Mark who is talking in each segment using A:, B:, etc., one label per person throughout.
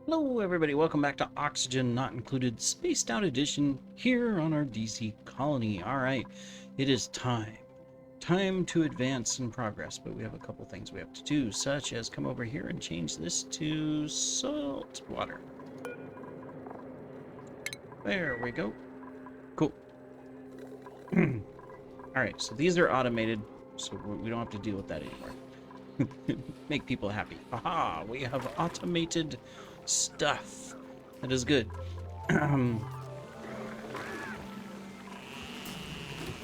A: Hello, everybody. Welcome back to Oxygen Not Included Spaced Out Edition here on our DC colony. All right, it is time. Time to advance and progress, but we have a couple things we have to do, such as come over here and change this to salt water. There we go. Cool. All right, so these are automated, so we don't have to deal with that anymore. Make people happy. Haha, we have automated stuff. That is good.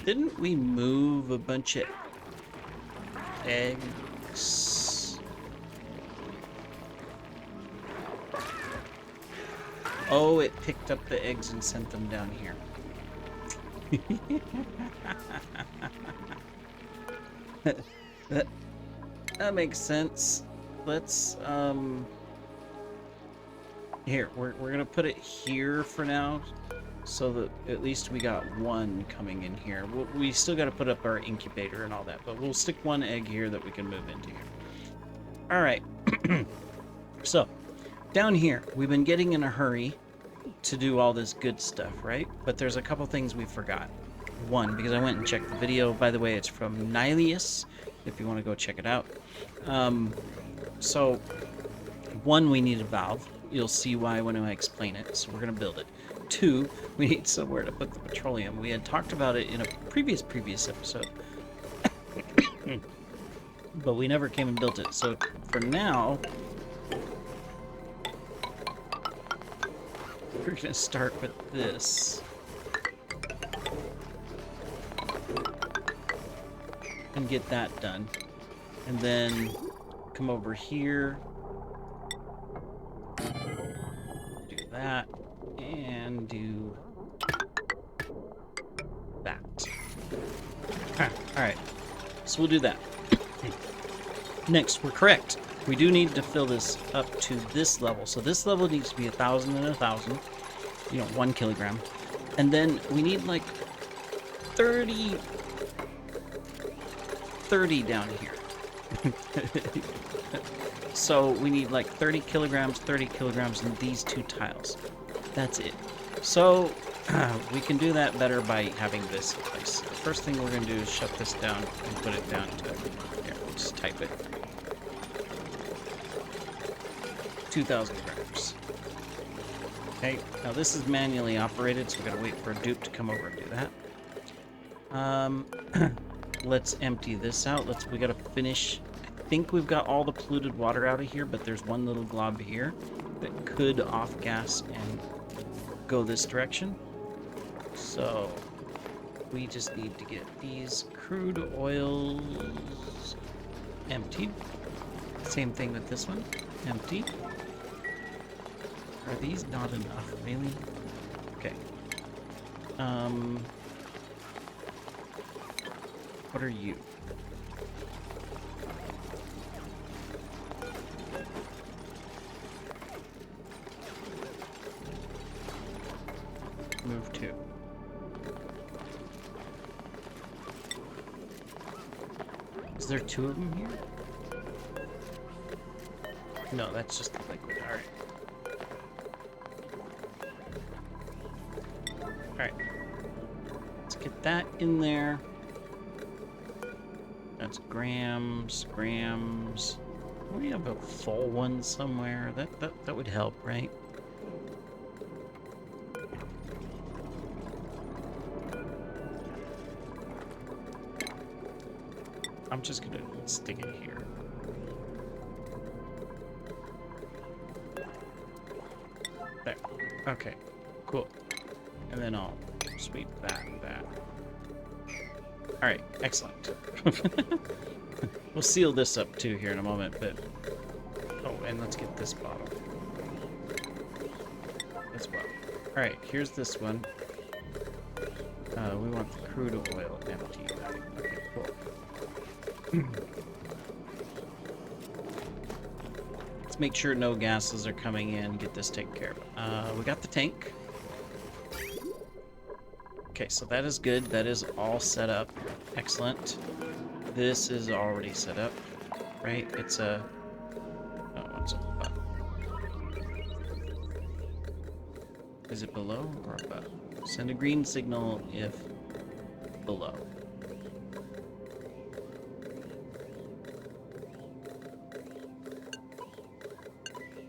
A: Didn't we move a bunch of eggs? Oh, it picked up the eggs and sent them down here. that makes sense. Let's here, we're gonna put it here for now, so that at least we got one coming in here. We still got to put up our incubator and all that, but we'll stick one egg here that we can move into here. All right. So down here, we've been getting in a hurry to do all this good stuff, right? But there's a couple things we forgot. One, because I went and checked the video. By the way, it's from Nihilius, if you want to go check it out. So one, we need a valve. You'll see why when I explain it, so we're going to build it. Two, we need somewhere to put the petroleum. We had talked about it in a previous episode, but we never came and built it. So for now, we're going to start with this. And get that done. And then come over here. Do that. And do that. Alright. So we'll do that. Next, we're correct. We do need to fill this up to this level. So this level needs to be 1,000 and 1,000. 1 kilogram. And then we need like 30 down here. So we need like 30 kilograms in these two tiles. That's it. So we can do that better by having this in place. The first thing we're going to do is shut this down and put it down to, here, we'll just type it. 2,000 grams. Okay, now this is manually operated, so we gotta wait for a dupe to come over and do that. Let's empty this out. We gotta finish. I think we've got all the polluted water out of here, but there's one little glob here that could off gas and go this direction. So we just need to get these crude oils emptied. Same thing with this one. Empty. Are these not enough, really? Okay. What are you? Move 2. Is there 2 of them here? No, that's just the liquid. Alright. Alright. Let's get that in there. That's grams. We have a full one somewhere. That would help, right? I'm just gonna stick it here. There. Okay. Cool. And then I'll sweep that back. Alright, excellent. We'll seal this up too here in a moment, but... Oh, and let's get this bottle as well. Alright, here's this one. We want the crude oil empty. Okay, cool. Let's make sure no gases are coming in, get this taken care of. We got the tank. Okay, so that is good. That is all set up. Excellent. This is already set up, right? It's a... Oh, it's a... Is it below or above? Send a green signal if below.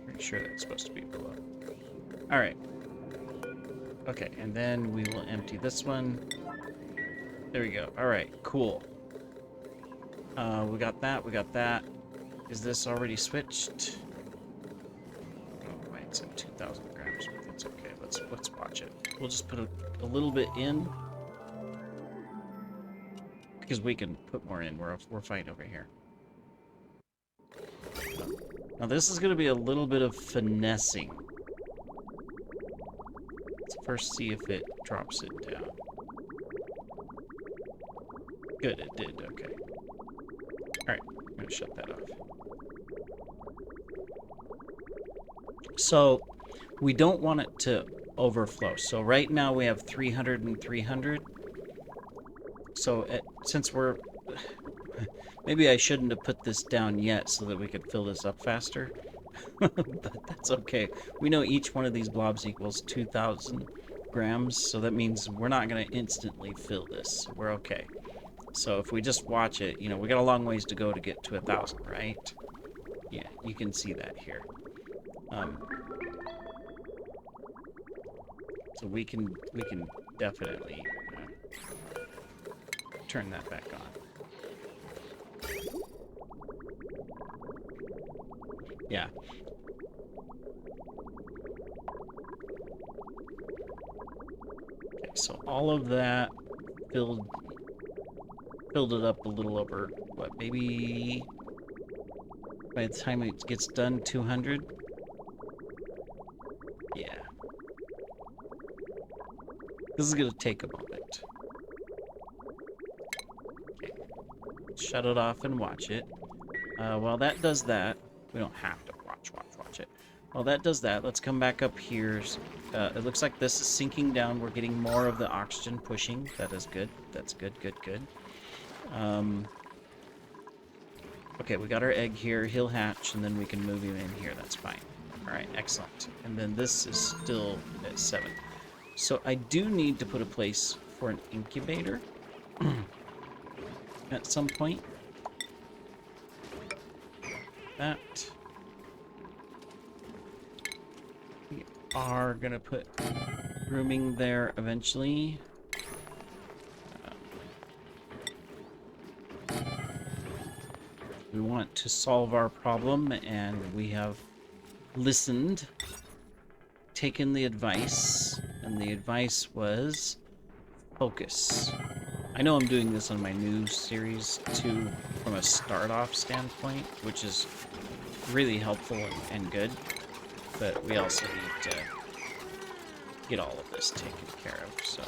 A: Pretty sure that's supposed to be below. All right. Okay, and then we will empty this one. There we go. All right, cool. We got that. We got that. Is this already switched? Oh, wait, it's at 2,000 grams, but that's okay. Let's watch it. We'll just put a little bit in because we can put more in. We're fine over here. Now this is going to be a little bit of finessing. Let's first see if it drops it down. Good, it did. Okay. Alright, I'm going to shut that off. So, we don't want it to overflow. So right now we have 300 and 300. So since we're... Maybe I shouldn't have put this down yet so that we could fill this up faster. But that's okay. We know each one of these blobs equals 2,000 grams, so that means we're not going to instantly fill this. We're okay. So if we just watch it, you know, we got a long ways to go to get to 1,000, right? Yeah, you can see that here. So we can definitely turn that back on. Yeah. Okay, so all of that filled it up a little over, what, maybe by the time it gets done, 200? Yeah. This is going to take a moment. Okay. Shut it off and watch it. While that does that, we don't have to watch it. While that does that, let's come back up here. It looks like this is sinking down. We're getting more of the oxygen pushing. That is good. That's good. Okay, we got our egg here. He'll hatch, and then we can move him in here. That's fine. All right, excellent. And then this is still at 7. So I do need to put a place for an incubator at some point. That. We are going to put grooming there eventually. We want to solve our problem, and we have listened, taken the advice, and the advice was focus. I know I'm doing this on my new series too, from a start-off standpoint, which is really helpful and good, but we also need to get all of this taken care of, so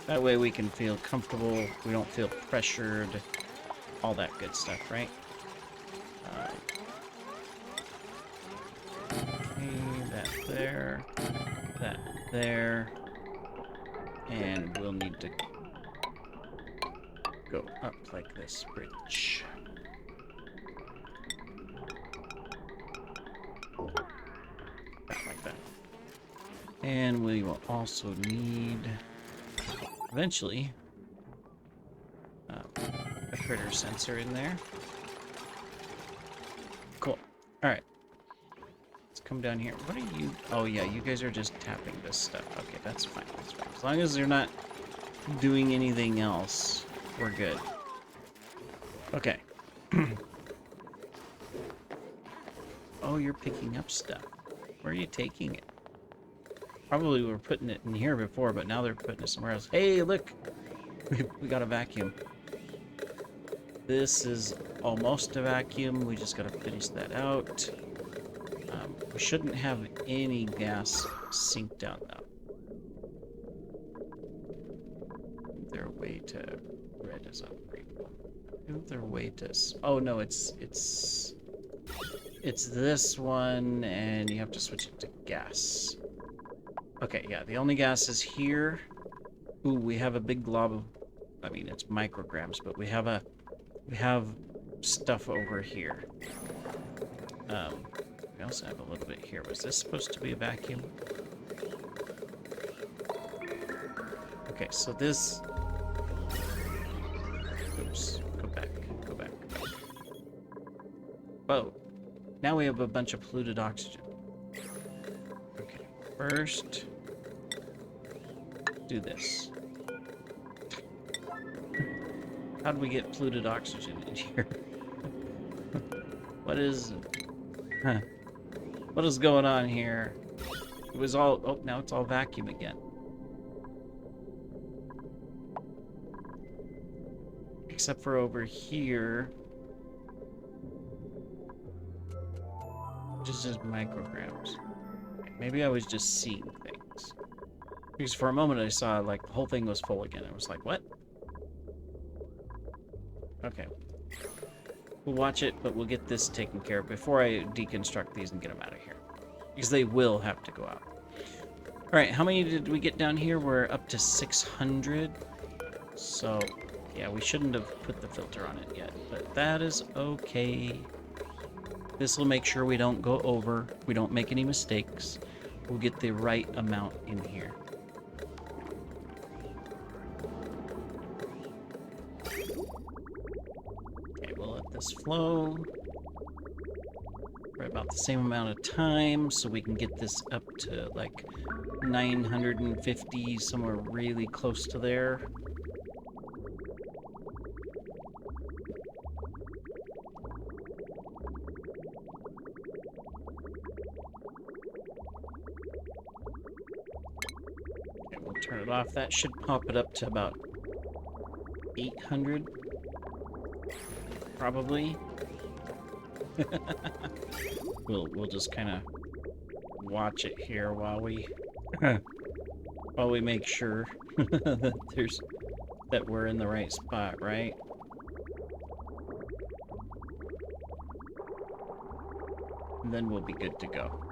A: that way we can feel comfortable, we don't feel pressured, all that good stuff, right? Okay, that there, and we'll need to go up like this bridge. Like that. And we will also need, eventually, a critter sensor in there. Cool. Alright. Let's come down here. What are you? Oh, yeah, you guys are just tapping this stuff. Okay, that's fine. That's fine. As long as you're not doing anything else, we're good. Okay. Oh, you're picking up stuff. Where are you taking it? Probably we were putting it in here before, but now they're putting it somewhere else. Hey, look! We got a vacuum. This is almost a vacuum. We just gotta finish that out. We shouldn't have any gas sink down now. Their way to red is on green. Their way to... Oh no, it's this one, and you have to switch it to gas. Okay, yeah, the only gas is here. Ooh, we have a big glob of... I mean, it's micrograms, but we have stuff over here. We also have a little bit here. Was this supposed to be a vacuum? Okay, so this... Oops, go back, go back, go back. Whoa. Now we have a bunch of polluted oxygen. Okay, first... do this. How did we get polluted oxygen in here? What is... Huh. What is going on here? It was all... Oh, now it's all vacuum again. Except for over here. Which is just micrograms. Maybe I was just seeing things. Because for a moment I saw, like, the whole thing was full again. I was like, what? Okay. We'll watch it, but we'll get this taken care of before I deconstruct these and get them out of here. Because they will have to go out. Alright, how many did we get down here? We're up to 600. So, yeah, we shouldn't have put the filter on it yet. But that is okay. This will make sure we don't go over. We don't make any mistakes. We'll get the right amount in here. Flow for about the same amount of time so we can get this up to like 950, somewhere really close to there. Okay, we'll turn it off. That should pop it up to about 800. Probably. We'll just kind of watch it here while we make sure that we're in the right spot, right? And then we'll be good to go.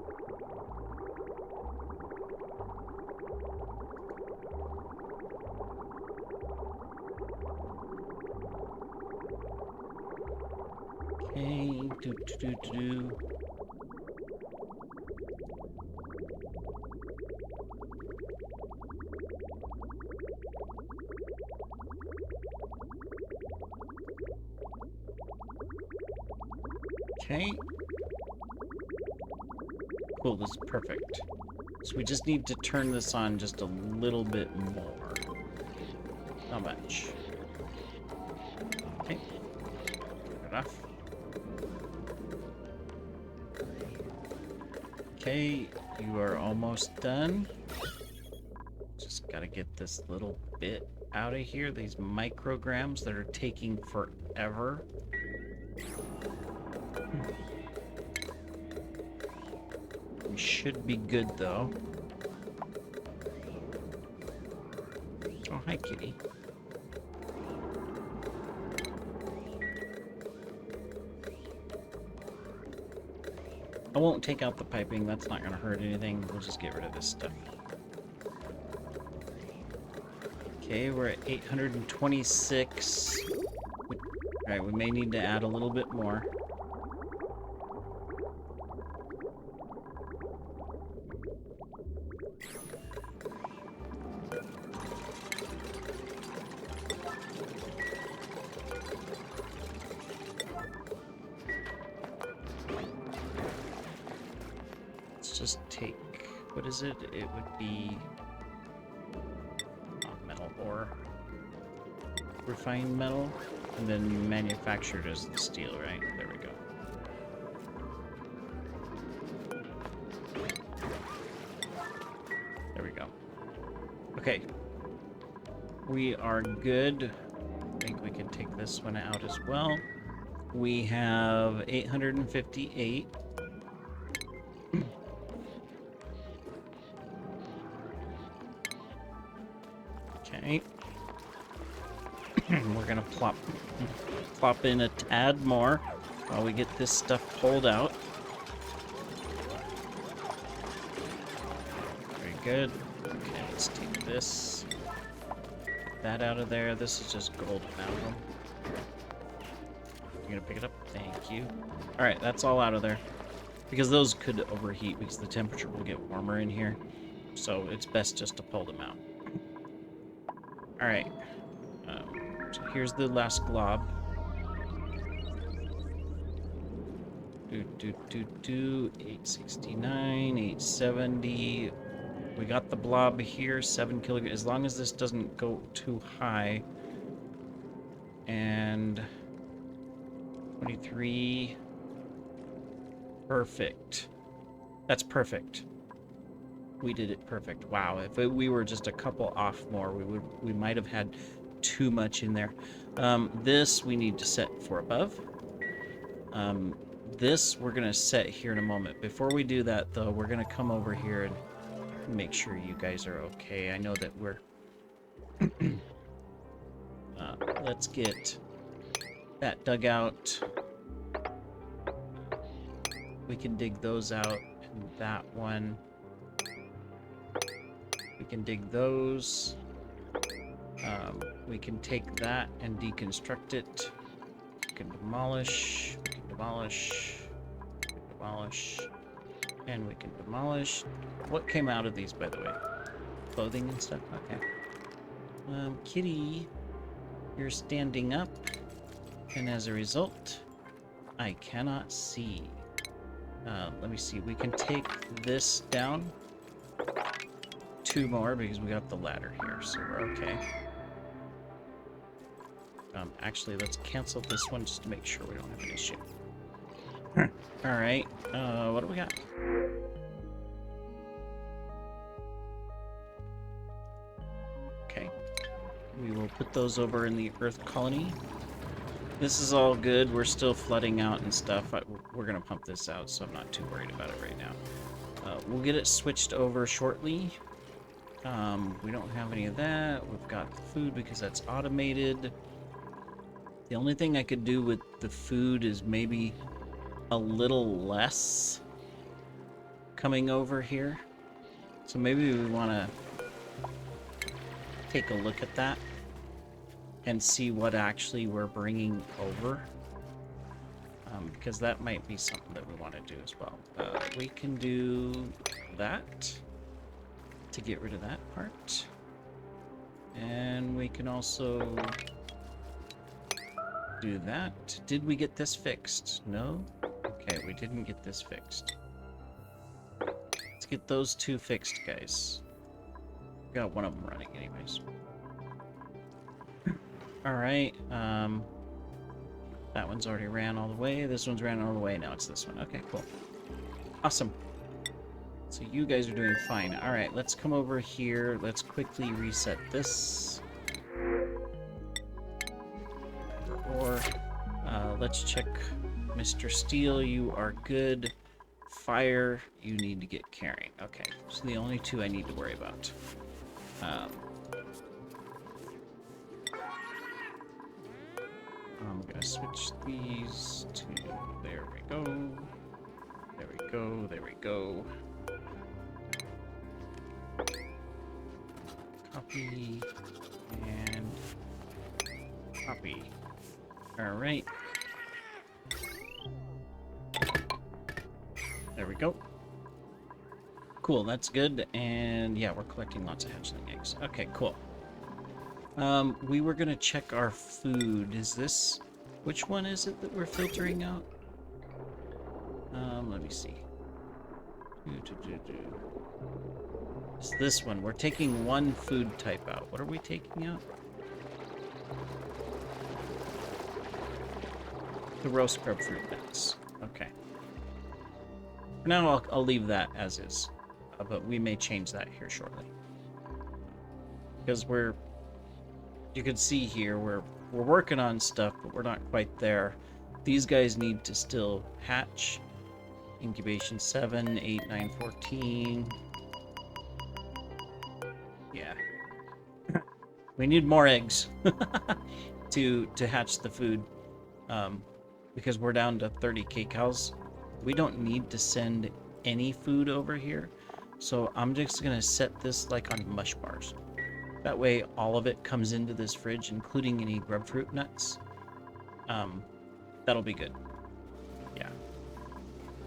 A: Do. Okay. Cool, this is perfect. So we just need to turn this on just a little bit more. Not much. Okay. Turn it off. Okay, you are almost done. Just gotta get this little bit out of here. These micrograms that are taking forever. We should be good though. Oh, hi, kitty. I won't take out the piping, that's not going to hurt anything. We'll just get rid of this stuff. Okay, we're at 826. Alright, we may need to add a little bit more. Just take, what is it? It would be metal ore, refined metal, and then manufactured as the steel, right? There we go. There we go. Okay. We are good. I think we can take this one out as well. We have 858. Okay. We're gonna plop in a tad more while we get this stuff pulled out. Very good. Okay, let's take this. Get that out of there. This is just gold amalgam. You're gonna pick it up? Thank you. Alright, that's all out of there. Because those could overheat because the temperature will get warmer in here. So it's best just to pull them out. All right. So here's the last glob. 869, 870. We got the blob here, 7 kilograms. As long as this doesn't go too high. And 23. Perfect. That's perfect. We did it perfect. Wow, if we were just a couple off more, we might have had too much in there. This we need to set for above. This we're gonna set here in a moment. Before we do that, though, we're gonna come over here and make sure you guys are okay. I know that we're. Let's get that dug out. We can dig those out, and that one. We can dig those. We can take that and deconstruct it. We can demolish. We can demolish. We can demolish. And we can demolish. What came out of these, by the way? Clothing and stuff? Okay. Kitty, you're standing up. And as a result, I cannot see. Let me see. We can take this down. 2 more because we got the ladder here, so we're okay. Actually, let's cancel this one just to make sure we don't have an issue. Alright, what do we got? Okay. We will put those over in the Earth colony. This is all good. We're still flooding out and stuff. We're going to pump this out, so I'm not too worried about it right now. We'll get it switched over shortly. We don't have any of that. We've got the food because that's automated. The only thing I could do with the food is maybe a little less coming over here. So maybe we want to take a look at that and see what actually we're bringing over. Because that might be something that we want to do as well. We can do that to get rid of that part. And we can also do that. Did we get this fixed? No? Okay, we didn't get this fixed. Let's get those 2 fixed, guys. Got one of them running anyways. Alright, that one's already ran all the way. This one's ran all the way. Now it's this one. Okay, cool. Awesome. So you guys are doing fine. Alright, let's come over here. Let's quickly reset this. Or, let's check Mr. Steel. You are good. Fire, you need to get carrying. Okay, so the only 2 I need to worry about. I'm gonna switch these to, there we go, there we go, there we go. Copy, and copy. Alright. There we go. Cool, that's good, and yeah, we're collecting lots of hatchling eggs. Okay, cool. We were gonna check our food. Is this... Which one is it that we're filtering out? Let me see. It's this one. We're taking one food type out. What are we taking out? The roast grub fruit nuts. Okay. For now, I'll leave that as is. But we may change that here shortly. Because we're... You can see here, we're working on stuff, but we're not quite there. These guys need to still hatch. Incubation 7, 8, 9, 14. Yeah. We need more eggs to hatch the food. Because we're down to 30 kcals. We don't need to send any food over here. So I'm just going to set this like on mush bars. That way, all of it comes into this fridge, including any grub fruit nuts. That'll be good. Yeah.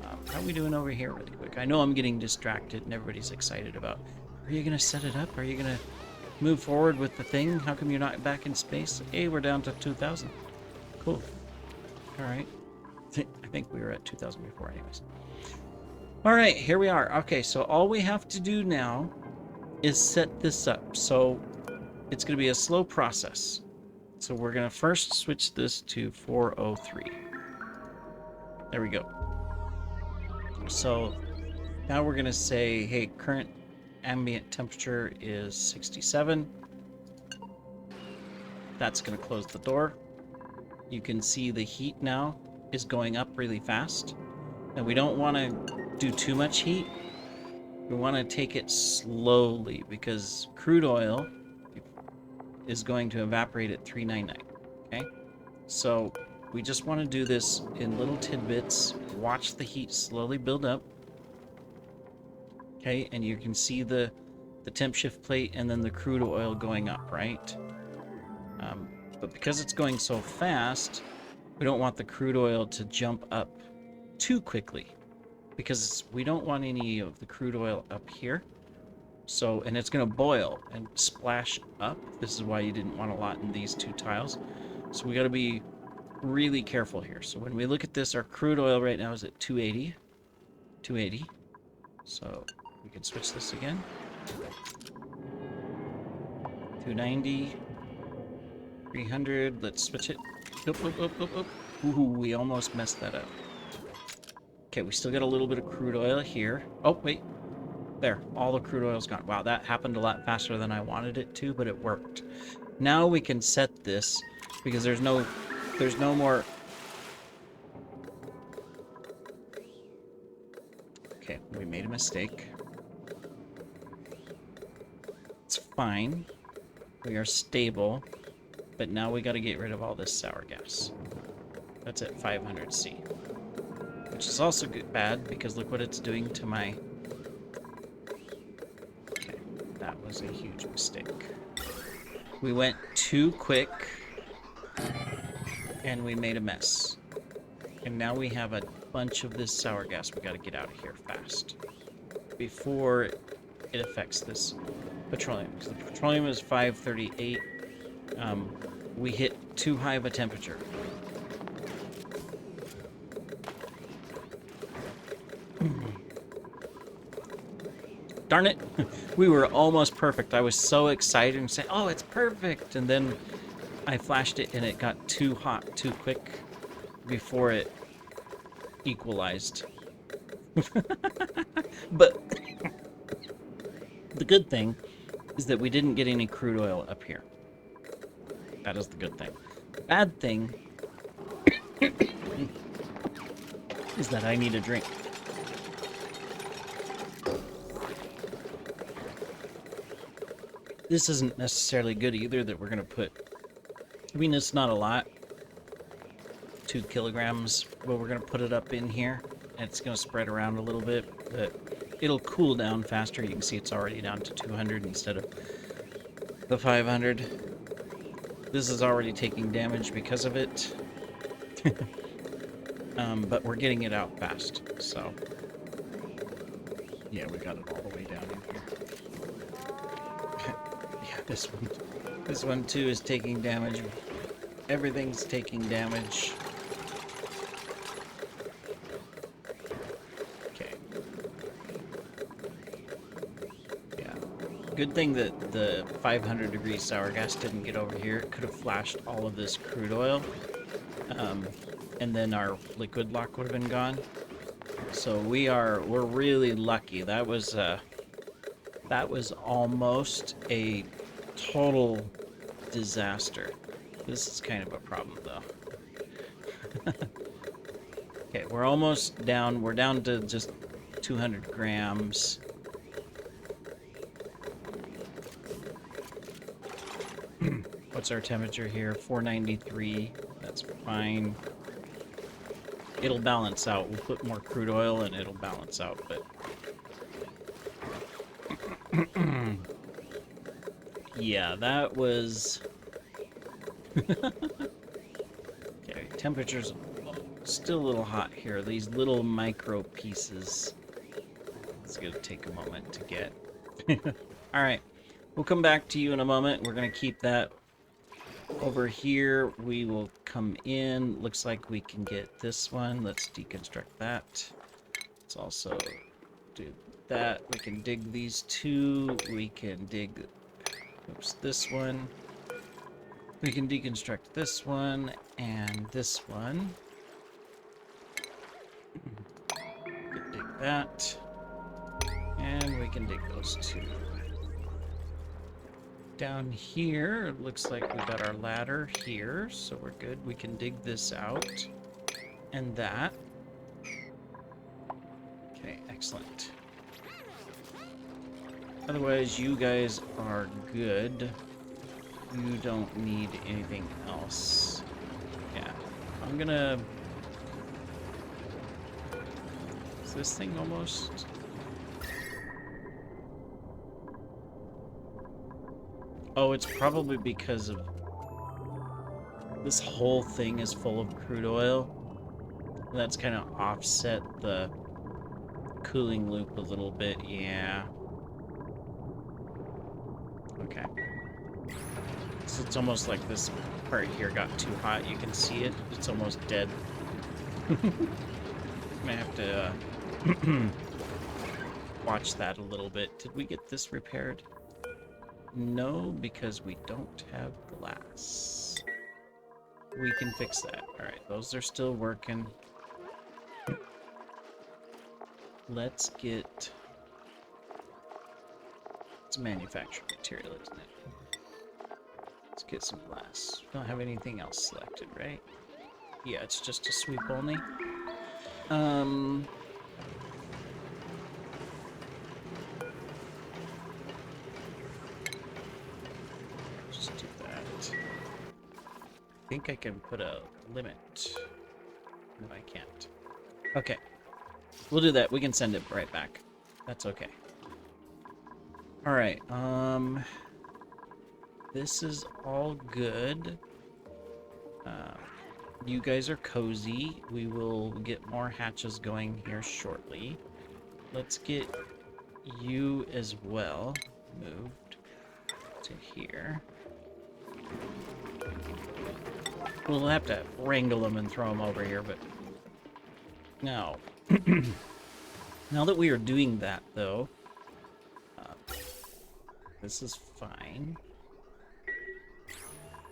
A: How are we doing over here really quick? I know I'm getting distracted and everybody's excited about, are you going to set it up? Are you going to move forward with the thing. How come you're not back in space? Hey, we're down to 2,000. Cool. All right. I think we were at 2,000 before anyways. All right, here we are. Okay, so all we have to do now is set this up. So it's going to be a slow process. So we're going to first switch this to 403. There we go. So now we're going to say, hey, current ambient temperature is 67. That's going to close the door. You can see the heat now is going up really fast. And we don't want to do too much heat. We want to take it slowly because crude oil is going to evaporate at 399. Okay? So we just want to do this in little tidbits. Watch the heat slowly build up. Okay, and you can see the temp shift plate and then the crude oil going up, right? But because it's going so fast, we don't want the crude oil to jump up too quickly because we don't want any of the crude oil up here. So, and it's going to boil and splash up. This is why you didn't want a lot in these two tiles. So we got to be really careful here. So when we look at this, our crude oil right now is at 280. 280. So we can switch this again. 290. 300. Let's switch it. Ooh, we almost messed that up. Okay, we still got a little bit of crude oil here. Oh, wait. There, all the crude oil's gone. Wow, that happened a lot faster than I wanted it to, but it worked. Now we can set this because there's no more. Okay, we made a mistake. It's fine. We are stable, but now we got to get rid of all this sour gas. That's at 500C, which is also bad because look what it's doing to my. That was a huge mistake. We went too quick and we made a mess. And now we have a bunch of this sour gas we got to get out of here fast before it affects this petroleum. So the petroleum is 538. We hit too high of a temperature. Darn it. We were almost perfect. I was so excited and saying, oh, it's perfect. And then I flashed it and it got too hot too quick before it equalized. But the good thing is that we didn't get any crude oil up here. That is the good thing. The bad thing is that I need a drink. This isn't necessarily good either that we're going to put, I mean, it's not a lot, 2 kilograms, but we're going to put it up in here, and it's going to spread around a little bit, but it'll cool down faster. You can see it's already down to 200 instead of the 500. This is already taking damage because of it, but we're getting it out fast, so yeah, we got it all the way down in here. Yeah, this one too is taking damage. Everything's taking damage. Okay. Yeah. Good thing that the 500 degree sour gas didn't get over here. It could have flashed all of this crude oil. And then our liquid lock would have been gone. So we're really lucky. That was almost a total disaster. This is kind of a problem though. Okay, we're almost down. We're down to just 200 grams. What's our temperature here? 493. That's fine. It'll balance out. We'll put more crude oil and it'll balance out, but yeah, that was okay. Temperature's still a little hot here. These little micro pieces. It's gonna take a moment to get. All right, We'll come back to you in a moment. We're going to keep that over here. We will come in. Looks like we can get this one. Let's deconstruct that. Let's also do that. We can dig these two. We can dig, oops, this one. We can deconstruct this one and this one. We can dig that. And we can dig those two. Down here, it looks like we got our ladder here, so we're good. We can dig this out. And that. Okay, excellent. Otherwise, you guys are good. You don't need anything else. Yeah. I'm gonna... Is this thing almost... Oh, it's probably because of... This whole thing is full of crude oil. That's kind of offset the cooling loop a little bit, yeah. Okay. So it's almost like this part here got too hot. You can see it. It's almost dead. Might have to watch that a little bit. Did we get this repaired? No, because we don't have glass. We can fix that. Alright, those are still working. Let's get... It's manufactured material, isn't it? Let's get some glass. We don't have anything else selected, right? Yeah, it's just a sweep only. Just do that. I think I can put a limit. No, I can't. Okay. We'll do that. We can send it right back. That's okay. Alright, this is all good. You guys are cozy. We will get more hatches going here shortly. Let's get you as well moved to here. We'll have to wrangle them and throw them over here, but now, now that we are doing that, though, this is fine.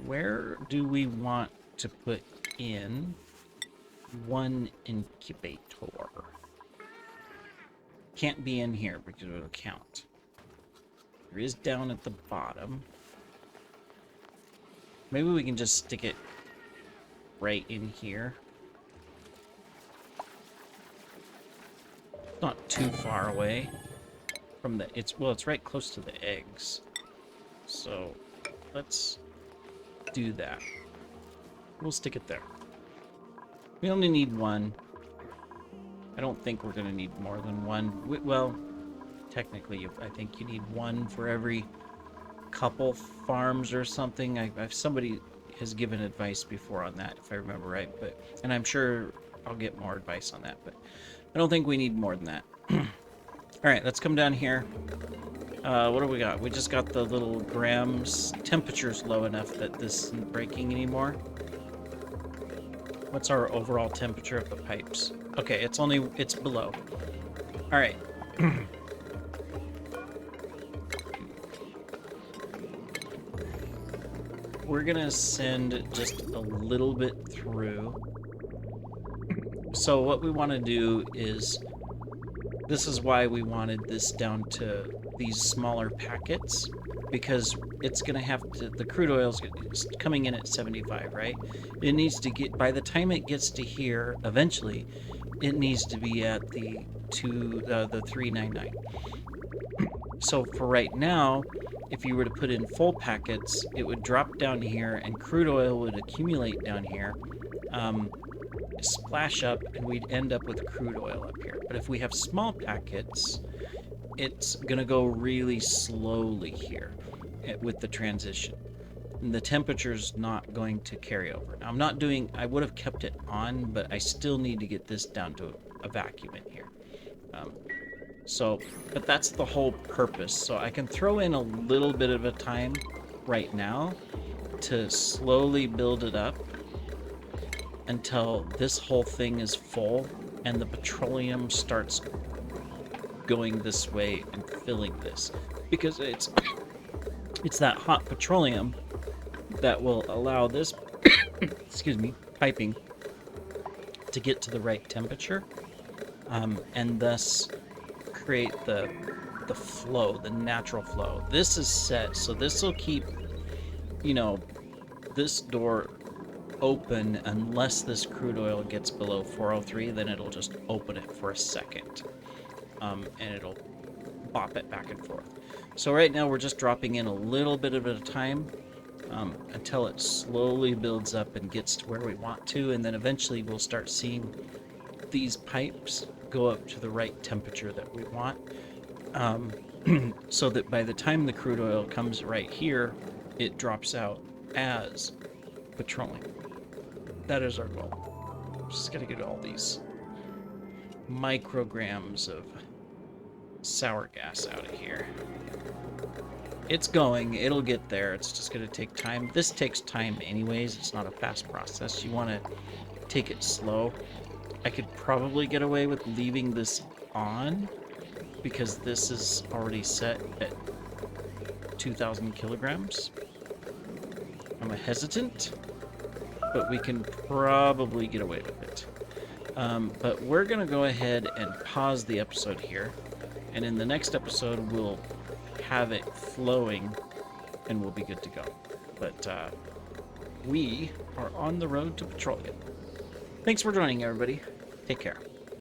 A: Where do we want to put in one incubator? Can't be in here because it'll count. There is down at the bottom. Maybe we can just stick it right in here. Not too far away from the... It's right close to the eggs. So let's do that. We'll stick it there. We only need one. I don't think we're going to need more than one. Well, technically, I think you need one for every couple farms or something. Somebody has given advice before on that, if I remember right. And I'm sure I'll get more advice on that, but I don't think we need more than that. Alright, let's come down here. What do we got? We just got the little grams. Temperature's low enough that this isn't breaking anymore. What's our overall temperature of the pipes? Okay, it's below. Alright. We're gonna send just a little bit through. So what we want to do is... This is why we wanted this down to these smaller packets, because it's going to have to, the crude oil's coming in at 75, right? It needs to get, by the time it gets to here, eventually, it needs to be at the 399. So for right now, if you were to put in full packets, it would drop down here and crude oil would accumulate down here. Splash up, and we'd end up with crude oil up here. But if we have small packets, it's gonna go really slowly here with the transition. And the temperature's not going to carry over. Now, I would have kept it on, but I still need to get this down to a vacuum in here. So, but that's the whole purpose. So I can throw in a little bit of a time right now to slowly build it up until this whole thing is full and the petroleum starts going this way and filling this, because it's that hot petroleum that will allow this excuse me, piping to get to the right temperature, and thus create the flow, the natural flow. This is set, so this will keep, you know, this door open unless this crude oil gets below 403. Then it'll just open it for a second, and it'll bop it back and forth. So right now we're just dropping in a little bit of it at a time, until it slowly builds up and gets to where we want to, and then eventually we'll start seeing these pipes go up to the right temperature that we want, so that by the time the crude oil comes right here, it drops out as petroleum. That is our goal. Just gotta get all these micrograms of sour gas out of here. It's going, it'll get there, it's just gonna take time. This takes time anyways, it's not a fast process. You wanna take it slow. I could probably get away with leaving this on because this is already set at 2,000 kilograms. I'm hesitant, but we can probably get away with it. But we're gonna go ahead and pause the episode here, and in the next episode we'll have it flowing and we'll be good to go. But we are on the road to petroleum. Thanks for joining, everybody. Take care.